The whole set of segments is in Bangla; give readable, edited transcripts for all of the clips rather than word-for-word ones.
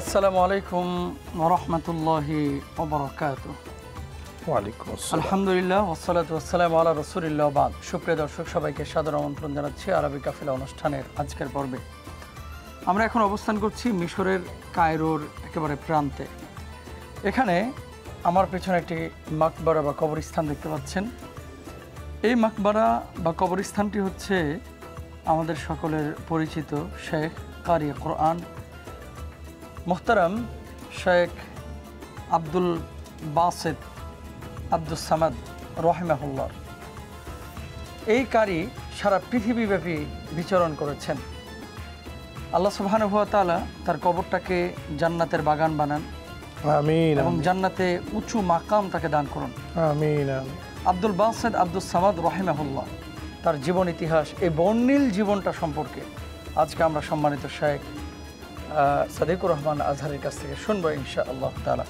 আসসালামু আলাইকুম ওয়া রাহমাতুল্লাহি ওয়া বারাকাতুহু। ওয়ালাইকুম আসসালাম। আলহামদুলিল্লাহ ওয়াসসালাতু ওয়াসসালামু আলা রাসূলিল্লাহ বাদ। সুপ্রিয় দর্শক, সবাইকে সাদর আমন্ত্রণ জানাচ্ছি আরবি কাফেলা অনুষ্ঠানের আজকের পর্বে। আমরা এখন অবস্থান করছি মিশরের কায়রোর একেবারে প্রান্তে। এখানে আমার পেছনে একটি মাকবারা বা কবরস্থান দেখতে পাচ্ছেন। এই মাকবারা বা কবরস্থানটি হচ্ছে আমাদের সকলের পরিচিত শেখ কারি কোরআন মোহতারাম শেখ আব্দুল বাসেত আব্দুস সামাদ রহিমাহুল্লাহ। এই কারি সারা পৃথিবীব্যাপী বিচরণ করেছেন। আল্লাহ সুবহানাহু ওয়া তাআলা তার কবরটাকে জান্নাতের বাগান বানান, আমিন, এবং জান্নাতে উঁচু মাকাম তাকে দান করুন, আমিন। আব্দুল বাসেত আব্দুস সামাদ রহিমাহুল্লাহ তার জীবন ইতিহাস, এই বর্ণিল জীবনটা সম্পর্কে আজকে আমরা সম্মানিত শেখ সাদিকুর রহমান আজহারের কাছ থেকে শুনবো ইনশাআল্লাহ তাআলা।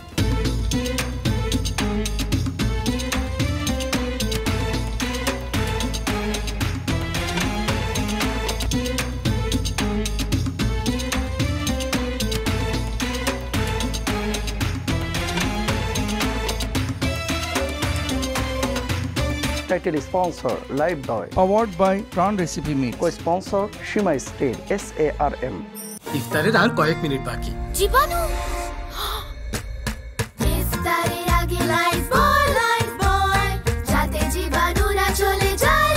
Title sponsor Live Boy. Award by Prawn Recipe Mix. Co-sponsor Shima Steel SARM. ইফতারের আর কয়েক মিনিট বাকি। জীবাণু ইফতারের আগে লাইফ বয় যাতে জীবাণুরা চলে যায়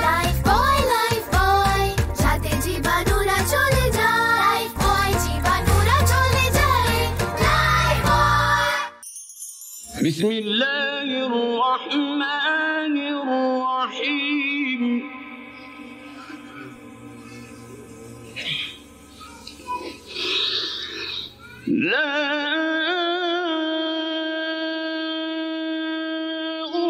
লাইফ বয় যাতে জীবাণুরা চলে যায় লাইফ বয় জীবাণুরা চলে যায় লাইফ বয়। বিসমিল্লাহির রহমানির রহিম। لا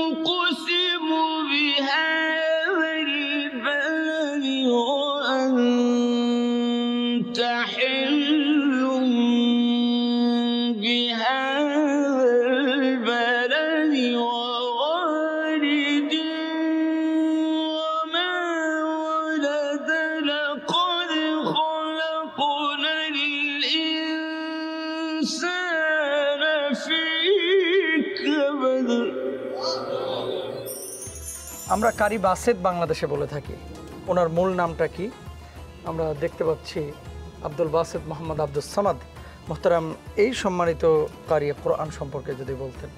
أقسم بهذا البلد وأنت حل بهذا البلد ووالد وما ولد لقد خلقنا الإنسان في كبد। আমরা কারি বাসেত বাংলাদেশে বলে থাকি। ওনার মূল নামটা কি? আমরা দেখতে পাচ্ছি আব্দুল বাসেত মোহাম্মদ আব্দুস সামাদ। মোহতারাম, এই সম্মানিত কারি কোরআন সম্পর্কে যদি বলতেন।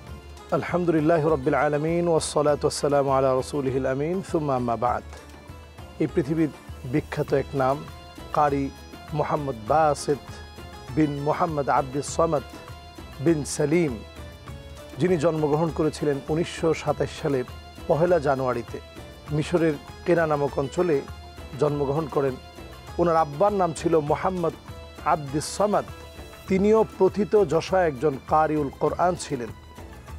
আলহামদুলিল্লাহ রাব্বিল আলামিন ওয়াসসালাতু ওয়াসসালামু আলা রাসূলিহিল আমিন সুম্মা আম্মা বা'দ। এই পৃথিবীর বিখ্যাত এক নাম কারি মোহাম্মদ বাসেত বিন মোহাম্মদ আব্দুস সামাদ বিন সালিম, যিনি জন্মগ্রহণ করেছিলেন 1927 সালের 1 জানুয়ারিতে মিশরের কেনা নামক অঞ্চলে জন্মগ্রহণ করেন। ওনার আব্বার নাম ছিল মোহাম্মদ আব্দুস সামাদ। তিনিও প্রথিত যশা একজন কারিউল কোরআন ছিলেন।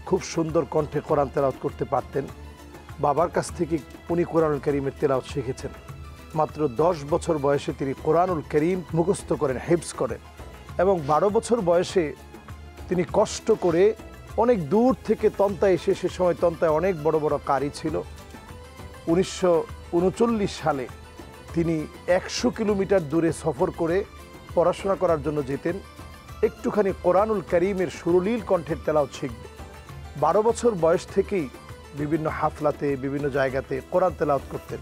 খুব সুন্দর কণ্ঠে কোরআন তেলাওয়াত করতে পারতেন। বাবার কাছ থেকে উনি কোরআনুল কারীমের তেলাওয়াত শিখেছেন। মাত্র 10 বছর বয়সে তিনি কোরআনুল কারীম মুখস্থ করেন, হিফজ করেন, এবং 12 বছর বয়সে তিনি কষ্ট করে অনেক দূর থেকে তন্তায় এসে, সে সময় তন্তায় অনেক বড় বড় কারি ছিল। 1939 সালে তিনি 100 কিলোমিটার দূরে সফর করে পড়াশোনা করার জন্য যেতেন, একটুখানি কোরআনুল কারীমের সুরলীল কণ্ঠের তেলাওয়াত শিখবে। 12 বছর বয়স থেকেই বিভিন্ন হাফলাতে, বিভিন্ন জায়গাতে কোরআন তেলাওয়াত করতেন।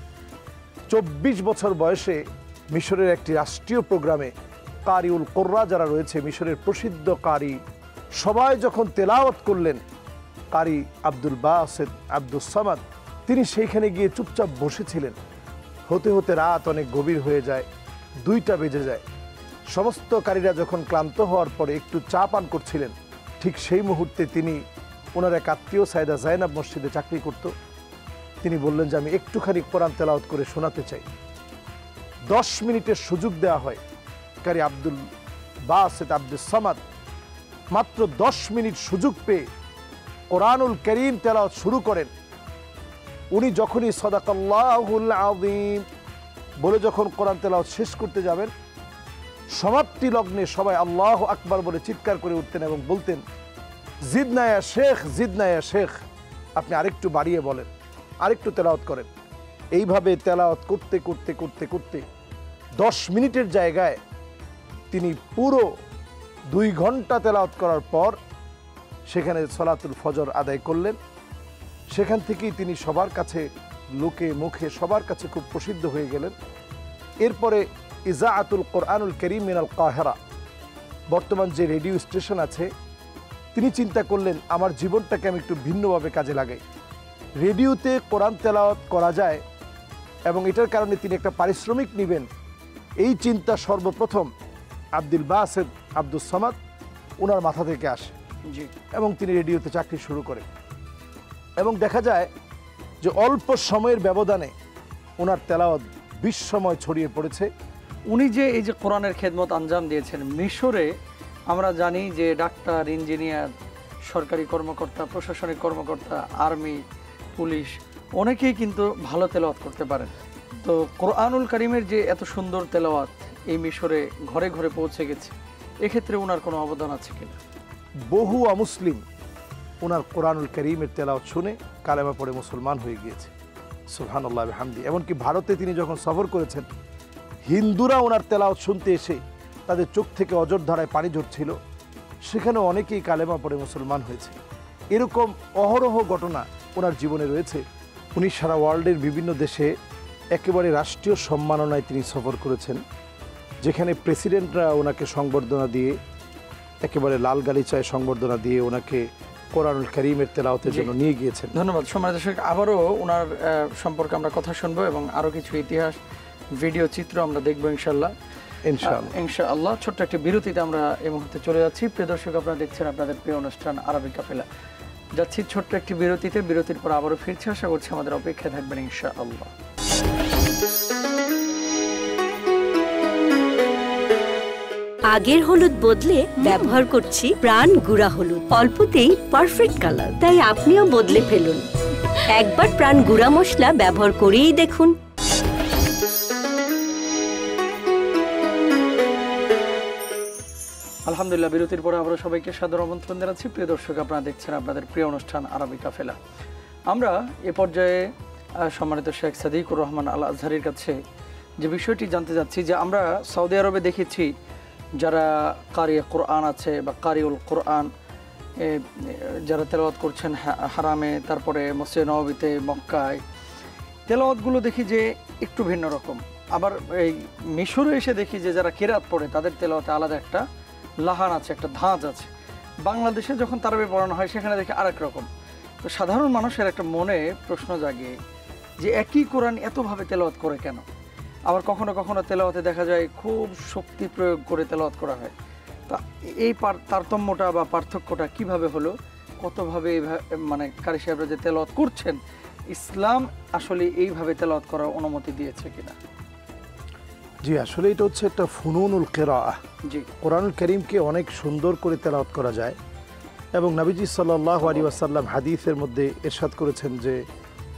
24 বছর বয়সে মিশরের একটি রাষ্ট্রীয় প্রোগ্রামে কারিউল কোররা যারা রয়েছে, মিশরের প্রসিদ্ধ কারি, সবাই যখন তেলাওয়াত করলেন, কারি আব্দুল বাসেত আব্দুস সামাদ তিনি সেইখানে গিয়ে চুপচাপ বসেছিলেন। হতে হতে রাত অনেক গভীর হয়ে যায়, 2টা বেজে যায়। সমস্ত কারীরা যখন ক্লান্ত হওয়ার পরে একটু চা পান করছিলেন, ঠিক সেই মুহূর্তে তিনি, ওনার এক আত্মীয় সাইদা জাইনাব মসজিদে চাকরি করত, তিনি বললেন যে আমি একটুখানি কোরআন তেলাওয়াত করে শোনাতে চাই। 10 মিনিটের সুযোগ দেওয়া হয়। কারি আব্দুল বাসেত আব্দুস সামাদ মাত্র 10 মিনিট সুযোগ পেয়ে কোরআনুল কারীম তেলাওয়াত শুরু করেন। উনি যখনই সাদাকাল্লাহুল আযীম বলে যখন কোরআন তেলাওয়াত শেষ করতে যাবেন, সমাপ্তি লগ্নে সবাই আল্লাহু আকবার বলে চিৎকার করে উঠতেন এবং বলতেন, জিদনা ইয়া শেখ, জিদনা ইয়া শেখ, আপনি আরেকটু বাড়িয়ে বলেন, আরেকটু তেলাওয়াত করেন। এইভাবে তেলাওয়াত করতে করতে করতে করতে 10 মিনিটের জায়গায় তিনি পুরো 2 ঘন্টা তেলাওয়াত করার পর সেখানে সলাতুল ফজর আদায় করলেন। সেখান থেকেই তিনি সবার কাছে, লোকে মুখে সবার কাছে খুব প্রসিদ্ধ হয়ে গেলেন। এরপরে ইজাআতুল কোরআনুল কারীম মিনাল কাহিরা, বর্তমান যে রেডিও স্টেশন আছে, তিনি চিন্তা করলেন আমার জীবনটাকে আমি একটু ভিন্নভাবে কাজে লাগাই। রেডিওতে কোরআন তেলাওয়াত করা যায় এবং এটার কারণে তিনি একটা পারিশ্রমিক নেবেন, এই চিন্তা সর্বপ্রথম আব্দুল বাসেত আব্দুস সামাদ ওনার মাথা থেকে আসে জি। এবং তিনি রেডিওতে চাকরি শুরু করেন। এবং দেখা যায় যে অল্প সময়ের ব্যবধানে ওনার তেলাওয়াত বিশ্বময় ছড়িয়ে পড়েছে। উনি যে এই যে কোরআনের খেদমত আঞ্জাম দিয়েছেন, মিশরে আমরা জানি যে ডাক্তার, ইঞ্জিনিয়ার, সরকারি কর্মকর্তা, প্রশাসনিক কর্মকর্তা, আর্মি, পুলিশ অনেকেই কিন্তু ভালো তেলাওয়াত করতে পারেন। তো কোরআনুল কারীমের যে এত সুন্দর তেলাওয়াত এই মিশরে ঘরে ঘরে পৌঁছে গেছে, এক্ষেত্রে ওনার কোনো অবদান আছে কিনা? বহু অমুসলিম ওনার কোরআনুল কারীমের তেলাওয়াত শুনে কালেমা পড়ে মুসলমান হয়ে গিয়েছে। সুবহানাল্লাহ ওয়া বিহামদি। এমনকি ভারতে তিনি যখন সফর করেছেন, হিন্দুরা ওনার তেলাওয়াত শুনতে এসে তাদের চোখ থেকে অঝর ধারায় পানি ঝরছিল, সেখানে অনেকেই কালেমা পড়ে মুসলমান হয়েছে। এরকম অহরহ ঘটনা ওনার জীবনে রয়েছে। উনি সারা ওয়ার্ল্ডের বিভিন্ন দেশে একেবারে রাষ্ট্রীয় সম্মাননায় তিনি সফর করেছেন, যেখানে প্রেসিডেন্টরা ওনাকে সংবর্ধনা দিয়ে, একেবারে লাল গালিচায় সংবর্ধনা দিয়ে ওনাকে কোরআনুল কারীমের তেলাওয়াতের জন্য নিয়ে গিয়েছেন। ধন্যবাদ। সম্মানিত দর্শক, আবারও ওনার সম্পর্কে আমরা কথা শুনবো এবং আরও কিছু ইতিহাস, ভিডিও চিত্র আমরা দেখবো ইনশাল্লাহ। ইনশাআল্লাহ। ছোট্ট একটি বিরতিতে আমরা এই মুহূর্তে চলে যাচ্ছি। প্রিয় দর্শক, আপনারা দেখছেন আপনাদের প্রিয় অনুষ্ঠান আরবি কাফেলা। যাচ্ছি ছোট্ট একটি বিরতিতে। বিরতির পর আবারও ফিরছি, আশা করছি আমাদের অপেক্ষায় থাকবেন ইনশাআল্লাহ। আগের হলুদ বদলে ব্যবহার করছি প্রাণ গুঁড়া হলুদ, অল্পতেই পারফেক্ট কালার। তাই আপনিও বদলে ফেলুন, একবার প্রাণ গুঁড়া মশলা ব্যবহার করেই দেখুন। আলহামদুলিল্লাহ, বিরতির পরে আবারও সবাইকে সাদর আমন্ত্রণ জানাচ্ছি। প্রিয় দর্শক, আপনারা দেখছেন আপনাদের প্রিয় অনুষ্ঠান আরবি কাফেলা। আমরা এ পর্যায়ে সম্মানিত শেখ সাদিকুর রহমান আল আজহারির কাছে যে বিষয়টি জানতে যাচ্ছি, যে আমরা সৌদি আরবে দেখেছি যারা কারি কোরআন আছে বা কারিউল কোরআন, যারা তেলাওয়াত করছেন হারামে, তারপরে মসজিদে নববীতে, মক্কায়, তেলাওয়াতগুলো দেখি যে একটু ভিন্ন রকম। আবার এই মিশরে এসে দেখি যে যারা কিরাত পড়ে তাদের তেলাওয়াতে আলাদা একটা লাহান আছে, একটা ধাঁচ আছে। বাংলাদেশে যখন তারাবি পড়ানো হয় সেখানে দেখি আরেক রকম। তো সাধারণ মানুষের একটা মনে প্রশ্ন জাগে যে একই কোরআন এতভাবে তেলাওয়াত করে কেন? আবার কখনো কখনো তেলাওয়াতে দেখা যায় খুব শক্তি প্রয়োগ করে তেলাওয়াত করা হয়। তা এই তারতম্যটা বা পার্থক্যটা কিভাবে হলো? কতভাবে মানে কারি সাহেবরা যে তেলাওয়াত করছেন, ইসলাম আসলে এইভাবে তেলাওয়াত করার অনুমতি দিয়েছে কিনা? জি, আসলে এটা হচ্ছে একটা ফুনুনুল কিরাআহ। জি, কোরআনুল কারীমকে অনেক সুন্দর করে তেলাওয়াত করা যায় এবং নবীজি সাল্লাল্লাহু আলাইহি ওয়াসাল্লাম হাদিসের মধ্যে ইরশাদ করেছেন যে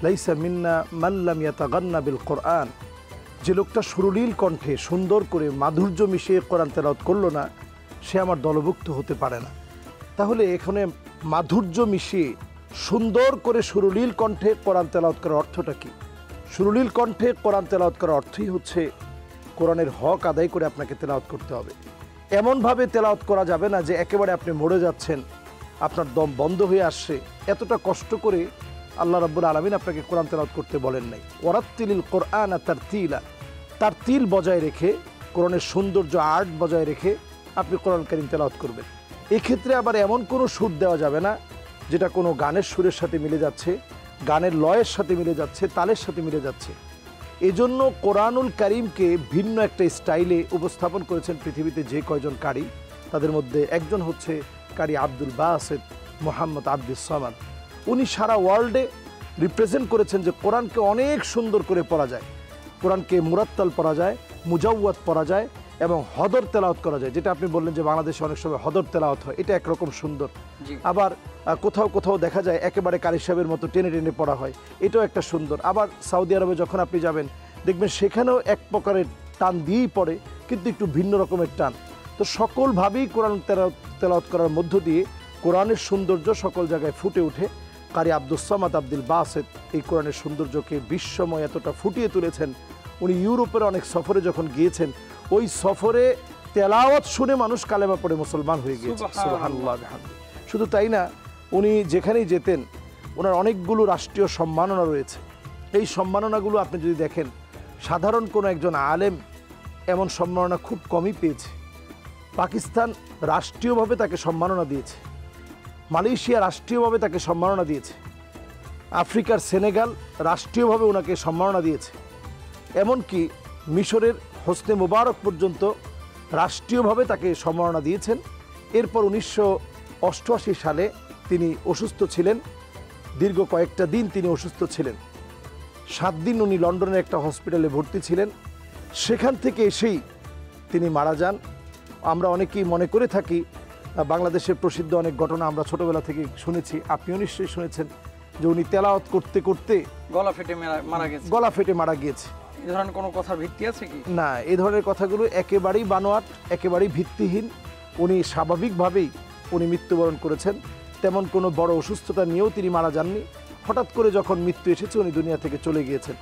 লাইসা মিন্না মান লাম ইয়াতাগান্না বিল কোরআন, যে লোকটা সুরলীল কণ্ঠে সুন্দর করে মাধুর্য মিশিয়ে কোরআন তেলাওয়াত করলো না, সে আমার দলভুক্ত হতে পারে না। তাহলে এখানে মাধুর্য মিশিয়ে সুন্দর করে সুরলীল কণ্ঠে কোরআন তেলাওয়াত করার অর্থটা কি? সুরলীল কণ্ঠে কোরআন তেলাওয়াত করার অর্থই হচ্ছে কোরআনের হক আদায় করে আপনাকে তেলাওয়াত করতে হবে। এমনভাবে তেলাওয়াত করা যাবে না যে একেবারে আপনি মরে যাচ্ছেন, আপনার দম বন্ধ হয়ে আসছে। এতটা কষ্ট করে আল্লাহ রাব্বুল আলামিন আপনাকে কোরআন তেলাওয়াত করতে বলেন নাই। ওয়ারাত্তিলিল কোরআনা তারতিলা, তারতিল বজায় রেখে, কোরআনের সৌন্দর্য আর্ট বজায় রেখে আপনি কোরআন কারীম তেলাওয়াত করবেন। এক্ষেত্রে আবার এমন কোনো সুর দেওয়া যাবে না যেটা কোনো গানের সুরের সাথে মিলে যাচ্ছে, গানের লয়ের সাথে মিলে যাচ্ছে, তালের সাথে মিলে যাচ্ছে। এজন্য কোরআনুল কারীমকে ভিন্ন একটা স্টাইলে উপস্থাপন করেছেন পৃথিবীতে যে কয়জন কারি, তাদের মধ্যে একজন হচ্ছে কারি আব্দুল বাসেত মোহাম্মদ আব্দুস সামাদ। উনি সারা ওয়ার্ল্ডে রিপ্রেজেন্ট করেছেন যে কোরআনকে অনেক সুন্দর করে পড়া যায়, কোরআনকে মুরাত্তাল পড়া যায়, মুজাওয়াত পড়া যায় এবং হদর তেলাওয়াত করা যায়। যেটা আপনি বললেন যে বাংলাদেশে অনেক সময় হদর তেলাওয়াত হয়, এটা একরকম সুন্দর। আবার কোথাও কোথাও দেখা যায় একেবারে কারি সাহেবের মতো টেনে টেনে পড়া হয়, এটাও একটা সুন্দর। আবার সৌদি আরবে যখন আপনি যাবেন দেখবেন সেখানেও এক প্রকারের টান দিয়েই পড়ে, কিন্তু একটু ভিন্ন রকমের টান। তো সকলভাবেই কোরআন তেলাওয়াত করার মধ্য দিয়ে কোরআনের সৌন্দর্য সকল জায়গায় ফুটে ওঠে। কারি আব্দুস সামাদ আব্দুল বাসেত এই কোরআনের সৌন্দর্যকে বিশ্বময় এতটা ফুটিয়ে তুলেছেন। উনি ইউরোপের অনেক সফরে যখন গিয়েছেন, ওই সফরে তেলাওয়াত শুনে মানুষ কালেমা পড়ে মুসলমান হয়ে গিয়েছে। সুবহানাল্লাহ বিহামদি। শুধু তাই না, উনি যেখানেই যেতেন ওনার অনেকগুলো রাষ্ট্রীয় সম্মাননা রয়েছে। এই সম্মাননাগুলো আপনি যদি দেখেন, সাধারণ কোনো একজন আলেম এমন সম্মাননা খুব কমই পেয়েছে। পাকিস্তান রাষ্ট্রীয়ভাবে তাকে সম্মাননা দিয়েছে, মালয়েশিয়া রাষ্ট্রীয়ভাবে তাকে সম্মাননা দিয়েছে, আফ্রিকার সেনেগাল রাষ্ট্রীয়ভাবে ওনাকে সম্মাননা দিয়েছে, এমনকি মিশরের হোসনে মুবারক পর্যন্ত রাষ্ট্রীয়ভাবে তাকে সম্মাননা দিয়েছেন। এরপর 1988 সালে তিনি অসুস্থ ছিলেন, দীর্ঘ কয়েকটা দিন তিনি অসুস্থ ছিলেন। 7 দিন উনি লন্ডনের একটা হসপিটালে ভর্তি ছিলেন। সেখান থেকে এসেই তিনি মারা যান। আমরা অনেকেই মনে করে থাকি, বাংলাদেশের প্রসিদ্ধ অনেক ঘটনা আমরা ছোটবেলা থেকে শুনেছি, আপনিও নিশ্চয়ই শুনেছেন, যে উনি তেলাওয়াত করতে করতে গলা ফেটে গলা ফেটে মারা গিয়েছে। এই ধরনের কোনো কথার ভিত্তি আছে কি? না, এই ধরনের কথাগুলো একেবারেই বানোয়াট, একেবারেই ভিত্তিহীন। উনি স্বাভাবিকভাবেই উনি মৃত্যুবরণ করেছেন। তেমন কোনো বড় অসুস্থতা নিয়েও তিনি মারা যাননি। হঠাৎ করে যখন মৃত্যু এসেছে উনি দুনিয়া থেকে চলে গিয়েছেন।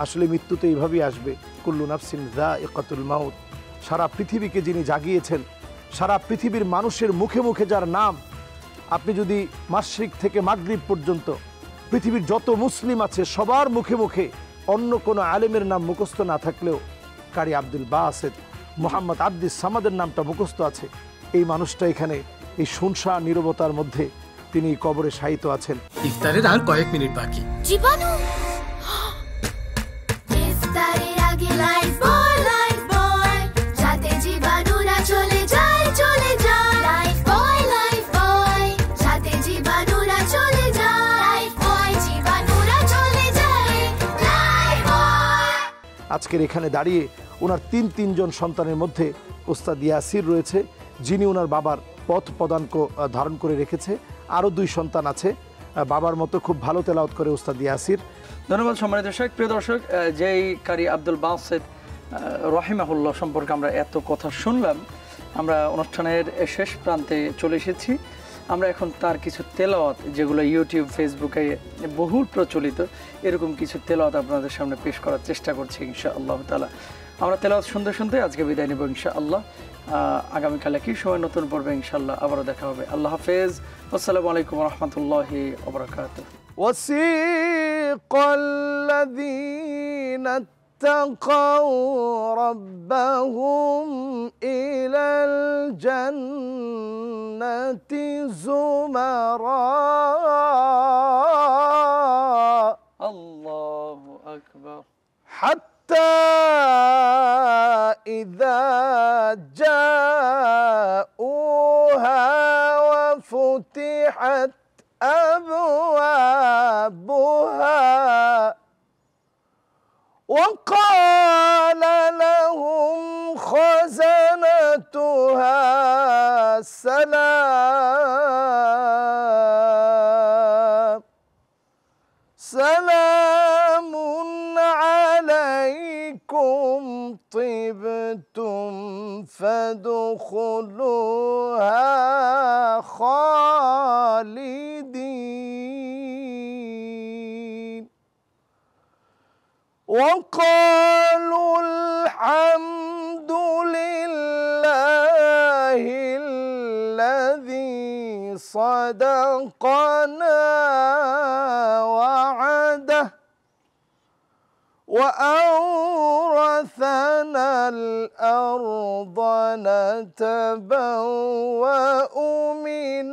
আসলে মৃত্যু তো এইভাবেই আসবে, কুল্লু নাফসিন যায়িকাতুল মাউত। সারা পৃথিবীকে যিনি জাগিয়েছেন, সারা পৃথিবীর মানুষের মুখে মুখে যার নাম, আপনি যদি মাশরিক থেকে মাগরিব পর্যন্ত পৃথিবীর যত মুসলিম আছে সবার মুখে মুখে অন্য কোনো আলেমের নাম মুখস্থ না থাকলেও কারি আব্দুল বাসেত, মোহাম্মদ আব্দুস সামাদের নামটা মুখস্থ আছে। এই মানুষটা এখানে এই শুনশান নীরবতার মধ্যে তিনি কবরে শায়িত আছেন। ইফতারের আর কয়েক মিনিট বাকি। জীবাণু ইফতারের আগে লাইফবয় লাইফবয়, যাতে জীবাণুরা চলে যায় চলে যায়। লাইফবয় যাতে জীবাণুরা চলে যায়। লাইফবয় জীবাণুরা চলে যায়। লাইফবয়। আজকের এখানে দাঁড়িয়ে ওনার তিনজন সন্তানের মধ্যে ওস্তাদ ইয়াসির রয়েছে, যিনি ওনার বাবার পথ পদাঙ্ক ধারণ করে রেখেছে। আরও 2 সন্তান আছে, বাবার মতো খুব ভালো তেলাওয়াত করে ওস্তাদ ইয়াসির। ধন্যবাদ সম্মানিত দর্শক। প্রিয় দর্শক, যেই কারি আব্দুল বাসেত রহিমাহুল্লাহ সম্পর্কে আমরা এত কথা শুনলাম, আমরা অনুষ্ঠানের শেষ প্রান্তে চলে এসেছি। আমরা এখন তার কিছু তেলাওয়াত, যেগুলো ইউটিউব ফেসবুকে বহুল প্রচলিত, এরকম কিছু তেলাওয়াত আপনাদের সামনে পেশ করার চেষ্টা করছি ইনশাআল্লাহ তাআলা। আমরা তেলাওয়াত শুনতে শুনতে আজকে বিদায় নেব ইনশাআল্লাহ। আগামীকাল একই সময় নতুন পর্বে ইনশাআল্লাহ আবারও দেখা হবে। আল্লাহ হাফেজ। আসসালামু আলাইকুম ওয়া রাহমাতুল্লাহি ওয়া বারাকাতুহু। وسيق الذين اتقوا ربهم إلى الجنة زمرا. الله أكبر. حتى إذا جاءوها وفتحت أبوابها وقال لهم خزنتها سلام عليكم طبتم فادخلوها خالدين. وقالوا الحمد لله الذي صدقنا وعده وأورثنا الأرض نتبوأ من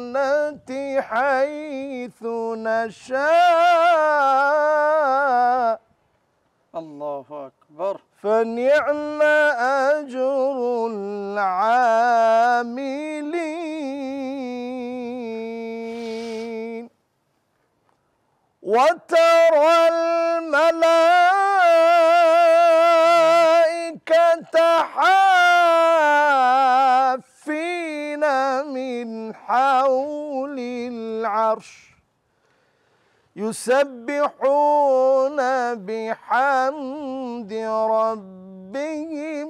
الجنة حيث نشاء. الله أكبر. فنعم أجر العاملين. وترى الملائكة حافين من حول العرش يسبحون بحمد ربهم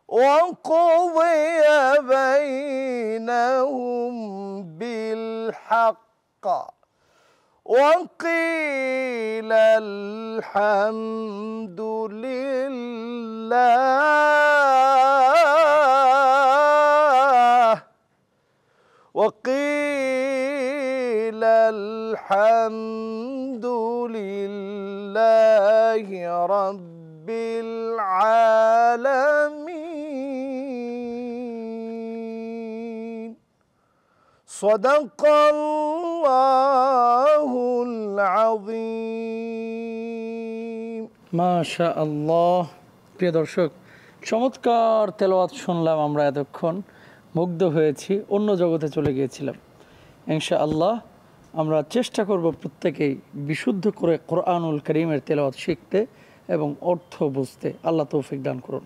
وقضي بينهم بالحق وقيل الحمد لله وقيل الحمد لله رب العالمين صدق الله العظيم মাশা আল্লাহ। প্রিয় দর্শক, চমৎকার তেলাওয়াত শুনলাম আমরা, এতক্ষণ মুগ্ধ হয়েছি, অন্য জগতে চলে গিয়েছিলাম। ইনশাআল্লাহ আমরা চেষ্টা করব প্রত্যেকেই বিশুদ্ধ করে কোরআনুল কারীমের তেলাওয়াত শিখতে এবং অর্থ বুঝতে। আল্লাহ তৌফিক দান করুন।